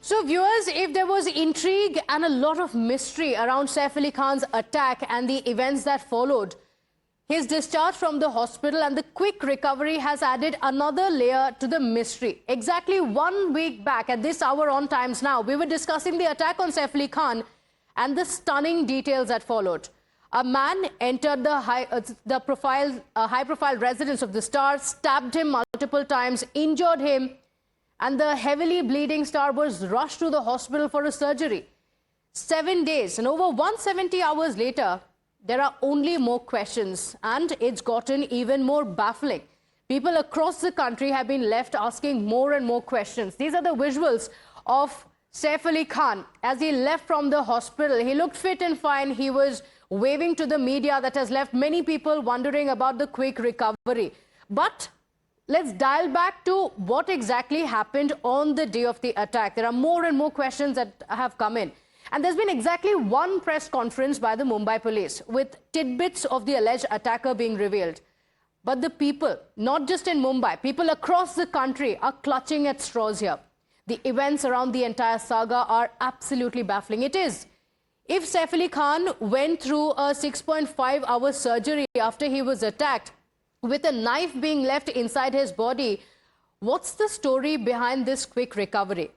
So viewers, if there was intrigue and a lot of mystery around Saif Ali Khan's attack and the events that followed, his discharge from the hospital and the quick recovery has added another layer to the mystery. Exactly 1 week back at this hour on Times Now, we were discussing the attack on Saif Ali Khan and the stunning details that followed. A man entered the high-profile residence of the star, stabbed him multiple times, injured him, and the heavily bleeding star was rushed to the hospital for a surgery. 7 days and over 170 hours later, there are only more questions, and it's gotten even more baffling. People across the country have been left asking more and more questions. These are the visuals of Saif Ali Khan as he left from the hospital. He looked fit and fine. He was waving to the media. That has left many people wondering about the quick recovery. But let's dial back to what exactly happened on the day of the attack. There are more and more questions that have come in. And there's been exactly one press conference by the Mumbai police with tidbits of the alleged attacker being revealed. But the people, not just in Mumbai, people across the country are clutching at straws here. The events around the entire saga are absolutely baffling. It is. If Saif Ali Khan went through a 6.5-hour surgery after he was attacked, with a knife being left inside his body, what's the story behind this quick recovery?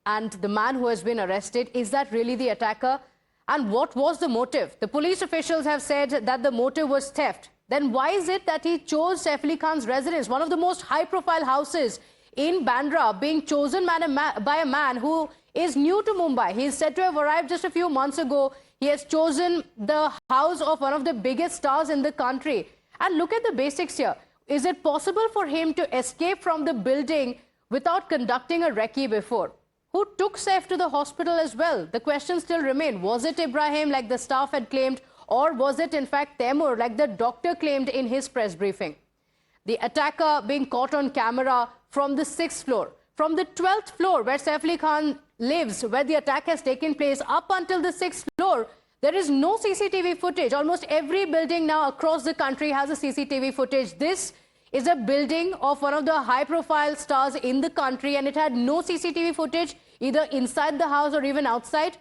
And the man who has been arrested, is that really the attacker? And what was the motive? The police officials have said that the motive was theft. Then why is it that he chose Saif Ali Khan's residence, one of the most high-profile houses in Bandra, being chosen by a man who is new to Mumbai? He is said to have arrived just a few months ago. He has chosen the house of one of the biggest stars in the country. And look at the basics here. Is it possible for him to escape from the building without conducting a recce before? Who took Saif to the hospital as well? The questions still remain. Was it Ibrahim, like the staff had claimed, or was it in fact Taimur, like the doctor claimed in his press briefing? The attacker being caught on camera from the 6th floor. From the 12th floor, where Saif Ali Khan lives, where the attack has taken place, up until the 6th floor, there is no CCTV footage. Almost every building now across the country has a CCTV footage. This is a building of one of the high-profile stars in the country, and it had no CCTV footage, either inside the house or even outside.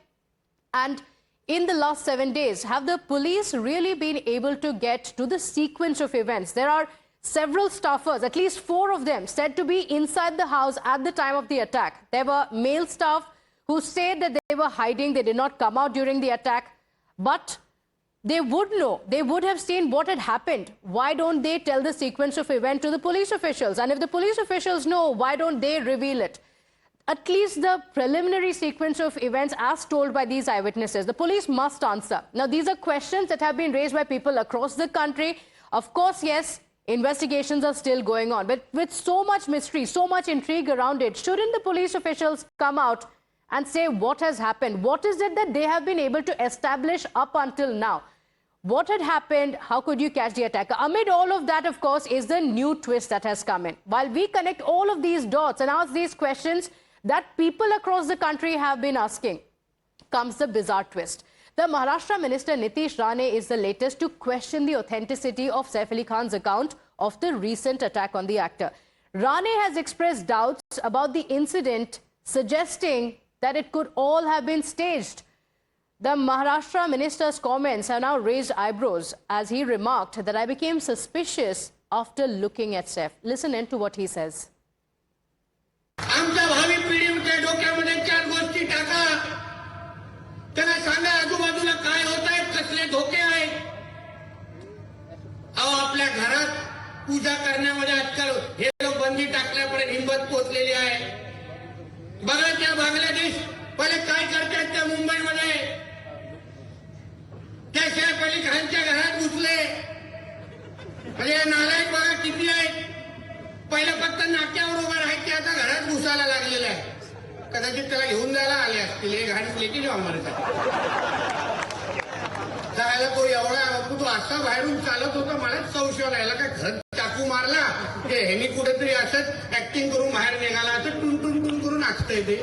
And in the last 7 days, have the police really been able to get to the sequence of events? There are several staffers, at least 4 of them, said to be inside the house at the time of the attack. There were male staff who said that they were hiding, they did not come out during the attack. But they would know, they would have seen what had happened. Why don't they tell the sequence of event to the police officials? And if the police officials know, why don't they reveal it? At least the preliminary sequence of events as told by these eyewitnesses, the police must answer. Now, these are questions that have been raised by people across the country. Of course, yes, investigations are still going on. But with so much mystery, so much intrigue around it, shouldn't the police officials come out and say what has happened? What is it that they have been able to establish up until now? What had happened? How could you catch the attacker? Amid all of that, of course, is the new twist that has come in. While we connect all of these dots and ask these questions that people across the country have been asking, comes the bizarre twist. The Maharashtra Minister Nitish Rane is the latest to question the authenticity of Saif Ali Khan's account of the recent attack on the actor. Rane has expressed doubts about the incident, suggesting that it could all have been staged. The Maharashtra minister's comments have now raised eyebrows as he remarked that I became suspicious after looking at Saif. Listen in to what he says. आमच्या भावी पिढीच्या डोक्यामध्ये 4 गोष्टी टाका. त्यांना सांगा आजूबाजूला काय होत आहे, कसले धोके आहेत. अहो, आपल्या घरात पूजा करण्यामध्ये आजकाल हे लोक बंदी टाकल्यापर्यंत हिंमत पोचलेली आहे. बघा त्या बांगलादेश पहिले काय करतात त्या मुंबईमध्ये. त्या सैफ अली खानच्या घरात घुसले. म्हणजे नालायक बघा किती आहेत. पहिलं फक्त नाक्यावर उभा राहायचे, आता घरात घुसायला लागलेलं आहे. कदाचित त्याला घेऊन जायला आले असतील. हे घाण लेकी जाऊ मारत जायला तो एवढा तो असा बाहेरून चालत होता. मलाच संशय राहिला का घरात चाकू मारला ते ह्यांनी कुठेतरी असंच ऍक्टिंग करून बाहेर निघाला. असं टुन टुन टुन करून नाचतंय ते.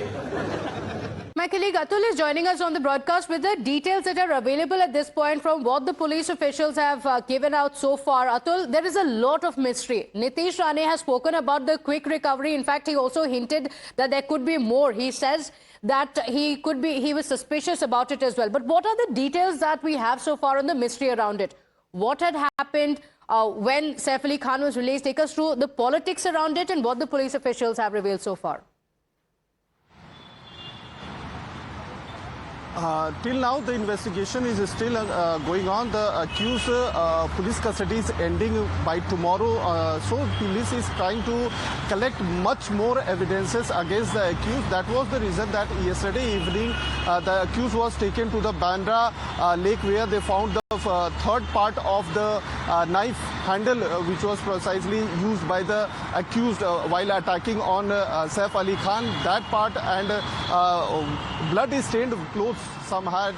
My colleague Atul is joining us on the broadcast with the details that are available at this point from what the police officials have given out so far. Atul, there is a lot of mystery. Nitish Rane has spoken about the quick recovery. In fact, he also hinted that there could be more. He says that he was suspicious about it as well. But what are the details that we have so far on the mystery around it? What had happened when Saif Ali Khan was released? Take us through the politics around it and what the police officials have revealed so far. Till now, the investigation is still going on. The accused police custody is ending by tomorrow. So police is trying to collect much more evidences against the accused. That was the reason that yesterday evening the accused was taken to the Bandra lake, where they found the third part of the knife handle which was precisely used by the accused while attacking on Saif Ali Khan. That part and blood-stained clothes, some had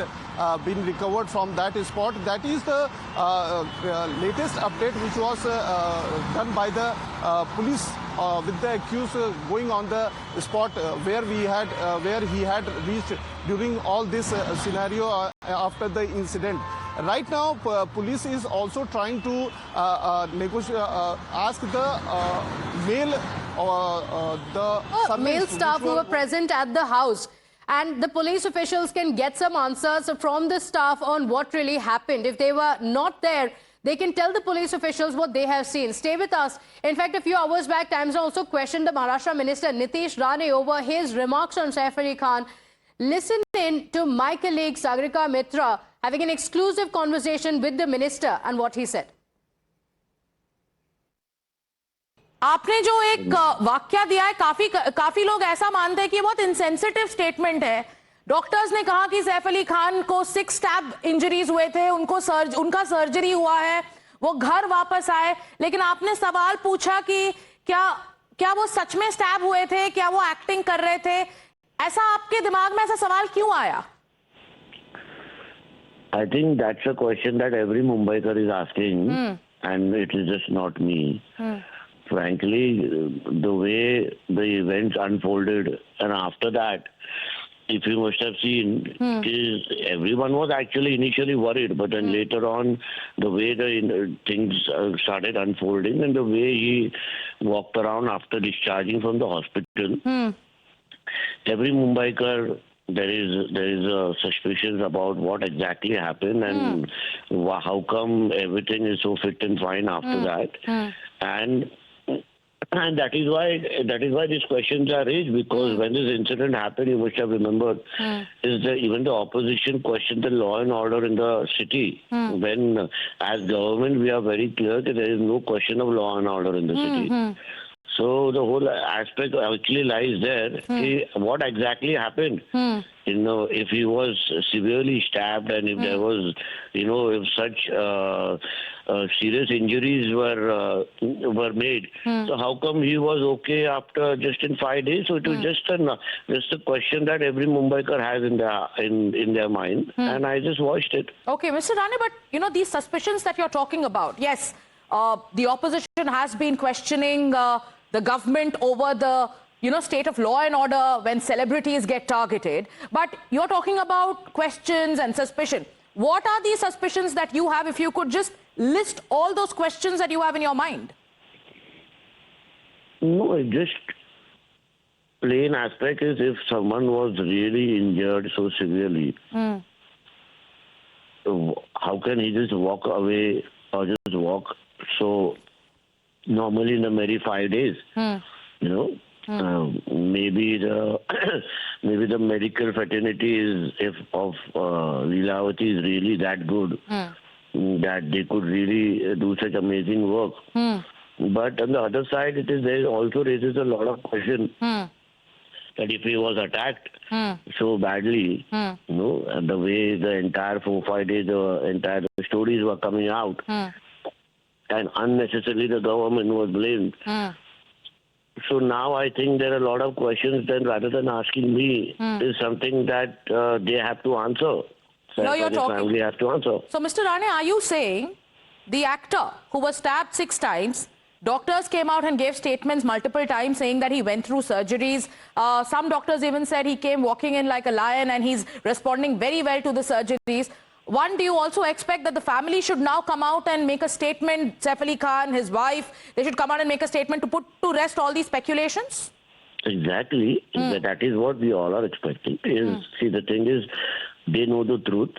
been recovered from that spot. That is the latest update which was done by the police with the accused going on the spot where he had reached during all this scenario after the incident. Right now, police is also trying to ask the male staff who were present at the house. And the police officials can get some answers from the staff on what really happened. If they were not there, they can tell the police officials what they have seen. Stay with us. In fact, a few hours back, Times also questioned the Maharashtra Minister Nitish Rane over his remarks on Saif Ali Khan. Listen in to my colleague Sagarika Mitra having an exclusive conversation with the minister and what he said. आपने जो एक वाक्या दिया है, काफी लोग ऐसा मानते हैं कि बहुत इनसेंसिटिव स्टेटमेंट है। डॉक्टर्स ने कहा कि सैफ अली खान को 6 स्टैब इंजरीज हुए थे, उनका सर्जरी हुआ है, वो घर वापस आए, लेकिन आपने सवाल पूछा कि क्या वो सच में स्टैब हुए थे, क्या वो एक्टिंग कर रहे थे? ऐसा आपके दिमाग में ऐसा सवाल क्यों आया? I think that's a question that every Mumbaiker is asking, and it is just not me. Frankly, the way the events unfolded, and after that, if you must have seen, everyone was actually initially worried, but then later on, the way the things started unfolding and the way he walked around after discharging from the hospital, every Mumbaiker, there is suspicions about what exactly happened and how come everything is so fit and fine after that, and that is why these questions are raised, because when this incident happened, you must have remembered, even the opposition questioned the law and order in the city. When, as government, we are very clear that there is no question of law and order in the city. So the whole aspect actually lies there. What exactly happened? If he was severely stabbed and if there was, if such serious injuries were made, so how come he was okay after just in 5 days? So it was just a question that every Mumbaiker has in their mind, and I just watched it. Okay, Mr. Rane, but these suspicions that you're talking about, yes, the opposition has been questioning the government over the state of law and order when celebrities get targeted. But you're talking about questions and suspicion. What are these suspicions that you have? If you could just list all those questions that you have in your mind. No, just plain aspect is if someone was really injured so severely, how can he just walk away or just walk? So normally in a very 5 days, maybe the medical fraternity of Leelavati is really that good that they could really do such amazing work. But on the other side, there also raises a lot of question that if he was attacked so badly, and the way the entire 4-5 days, the entire stories were coming out, and unnecessarily the government was blamed. So now I think there are a lot of questions. Then rather than asking me, is something that they have to answer. No, you're talking. Family have to answer. So, Mr. Rane, are you saying the actor who was stabbed 6 times Doctors came out and gave statements multiple times saying that he went through surgeries. Some doctors even said he came walking in like a lion and he's responding very well to the surgeries. One, do you also expect that the family should now come out and make a statement, Saif Ali Khan, his wife, they should come out and make a statement to put to rest all these speculations? Exactly. That is what we all are expecting. See, the thing is, they know the truth.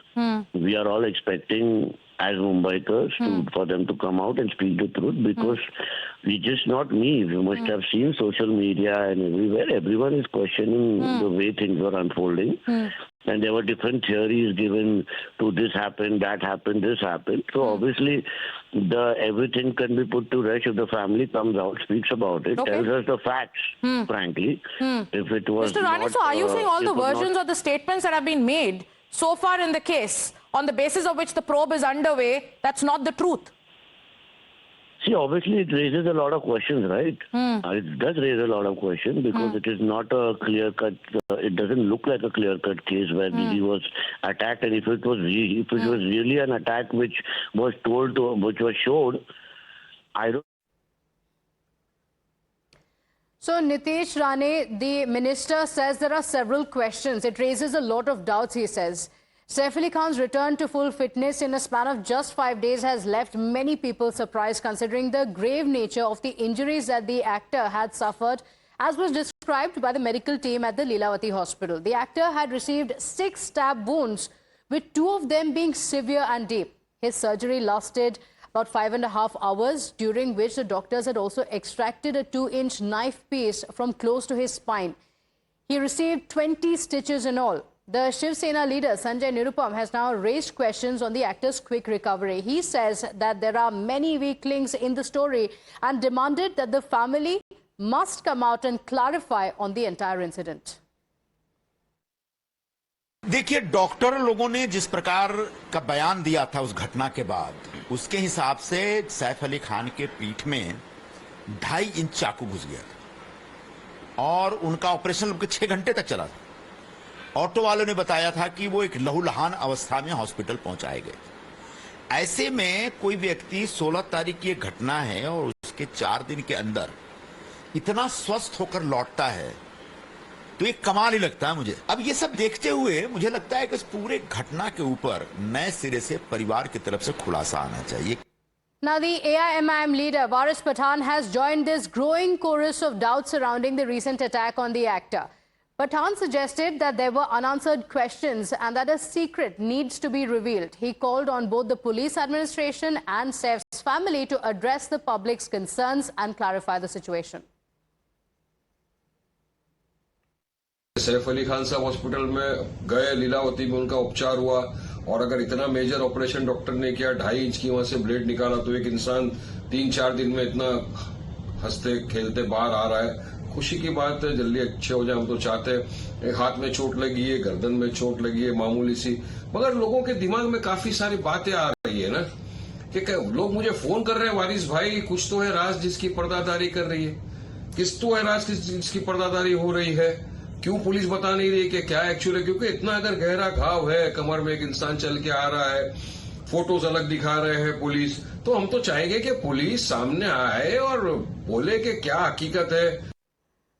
We are all expecting, as Mumbaikars, for them to come out and speak the truth, because it's just not me. You must have seen social media and everywhere. Everyone is questioning the way things are unfolding. And there were different theories given to this happened, that happened, this happened. So obviously, everything can be put to rest if the family comes out, speaks about it, tells us the facts, frankly. If it was Mr. Rane, so are you saying all the versions or the statements that have been made so far in the case, on the basis of which the probe is underway, that's not the truth? See, obviously it raises a lot of questions, right? It does raise a lot of questions because it is not a clear-cut, it doesn't look like a clear-cut case where Didi was attacked. And if it was really an attack which was which was showed, I don't. So Nitesh Rane, the minister, says there are several questions. It raises a lot of doubts, he says. Saif Ali Khan's return to full fitness in a span of just 5 days has left many people surprised, considering the grave nature of the injuries that the actor had suffered, as was described by the medical team at the Lilavati hospital. The actor had received 6 stab wounds, with 2 of them being severe and deep. His surgery lasted about 5.5 hours, during which the doctors had also extracted a 2-inch knife piece from close to his spine. He received 20 stitches in all. The Shiv Sena leader, Sanjay Nirupam, has now raised questions on the actor's quick recovery. He says that there are many weak links in the story and demanded that the family must come out and clarify on the entire incident. देखिए, doctor लोगों ने जिस प्रकार का बयान दिया था उस घटना के बाद, उसके हिसाब से सैफ अली खान के पीठ में 2.5 इंच चाकू घुस गया था और उनका ऑपरेशन लगभग 6 घंटे तक चला था। ऑटो वालों ने बताया था कि वो एक लहूलुहान अवस्था में हॉस्पिटल पहुंचाए गए। ऐसे में कोई व्यक्ति 16 तारीख की एक घटना है और उसके 4 दिन के अंदर इतना स्वस्थ होकर लौटता है, तो एक कमाल ही लगता है मुझे। अब ये सब देखते हुए मुझे लगता है कि इस पूरे घटना के ऊपर नए सिरे से परिवार की तरफ से खुलासा आना चाहिए। Now, the AIMIM leader, Waris Pathan, has joined this growing chorus of doubts surrounding the recent attack on the actor. Pathan suggested that there were unanswered questions and that a secret needs to be revealed. He called on both the police administration and Saif's family to address the public's concerns and clarify the situation. Saif Ali Khan साहब hospital में गए, लीलावती में उनका उपचार हुआ और अगर इतना मेजर ऑपरेशन डॉक्टर ने किया, 2.5 इंच की वहां से ब्लेड निकाला, तो एक इंसान 3-4 दिन में इतना हंसते खेलते बाहर आ रहा है। खुशी की बात है, जल्दी अच्छे हो जाए, हम तो चाहते हैं। एक हाथ में चोट लगी है, गर्दन में चोट लगी है मामूली सी, मगर लोगों के दिमाग में काफी सारी बातें आ रही है ना कि लोग मुझे फोन कर रहे हैं, वारिस भाई कुछ तो है राज जिसकी पर्दादारी कर रही है, किस तो है राज जिसकी पर्दादारी हो रही है, क्यों पुलिस बता नहीं रही कि क्या एक्चुअली, क्योंकि इतना अगर गहरा घाव है, कमर में एक इंसान चल के आ रहा है, फोटोज अलग दिखा रहे हैं पुलिस, तो हम तो चाहेंगे कि पुलिस सामने आए और बोले कि क्या हकीकत है।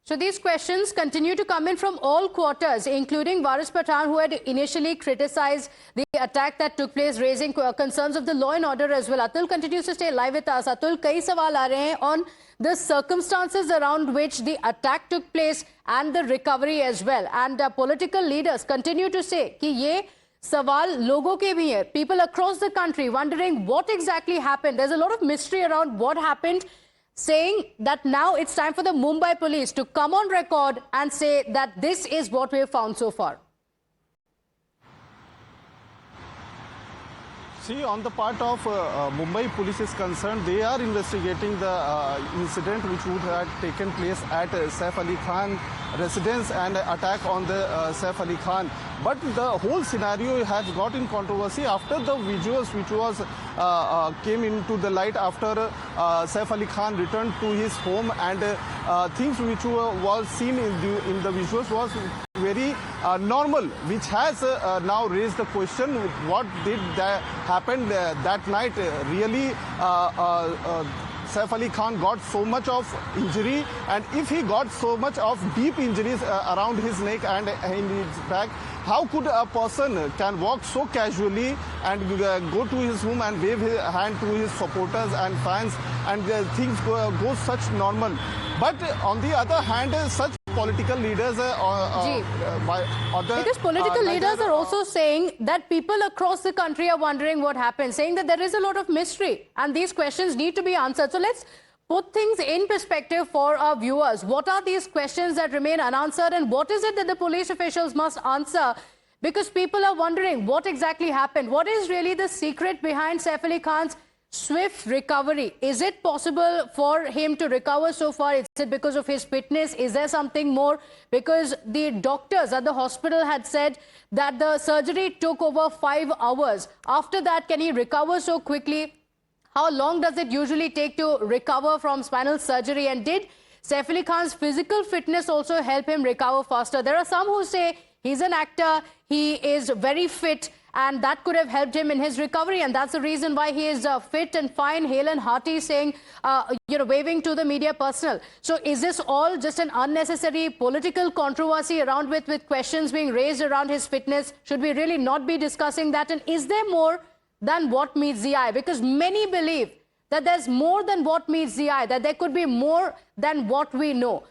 So these questions continue to come in from all quarters, including Waris Pathan, who had initially criticized the attack that took place, raising concerns of the law and order as well. Atul continues to stay live with us. Atul, कई सवाल आ रहे हैं on the circumstances around which the attack took place and the recovery as well. And political leaders continue to say कि ये सवाल लोगों के भी हैं. People across the country wondering what exactly happened. There's a lot of mystery around what happened, saying that now it's time for the Mumbai police to come on record and say that this is what we have found so far. See, on the part of Mumbai police is concerned, they are investigating the incident which would have taken place at Saif Ali Khan residence and attack on the Saif Ali Khan. But the whole scenario has got in controversy after the visuals which was came into the light after Saif Ali Khan returned to his home, and things which was seen in the visuals was very normal, which has now raised the question, what did happen that night? Really Saif Ali Khan got so much of injury, and if he got so much of deep injuries around his neck and in his back, how could a person can walk so casually and go to his room and wave his hand to his supporters and fans, and things go such normal? But on the other hand, such political leaders because political leaders are also saying that people across the country are wondering what happened, saying that there is a lot of mystery and these questions need to be answered. So let's put things in perspective for our viewers. What are these questions that remain unanswered, and what is it that the police officials must answer? Because people are wondering what exactly happened. What is really the secret behind Saif Ali Khan's swift recovery? Is it possible for him to recover so far? Is it because of his fitness? Is there something more? Because the doctors at the hospital had said that the surgery took over 5 hours. After that, can he recover so quickly? How long does it usually take to recover from spinal surgery? And did Saif Ali Khan's physical fitness also help him recover faster? There are some who say he's an actor, he is very fit, and that could have helped him in his recovery, and that's the reason why he is fit and fine, hale and hearty, saying, waving to the media personnel. So is this all just an unnecessary political controversy around with questions being raised around his fitness? Should we really not be discussing that? And is there more than what meets the eye? Because many believe that there's more than what meets the eye, that there could be more than what we know.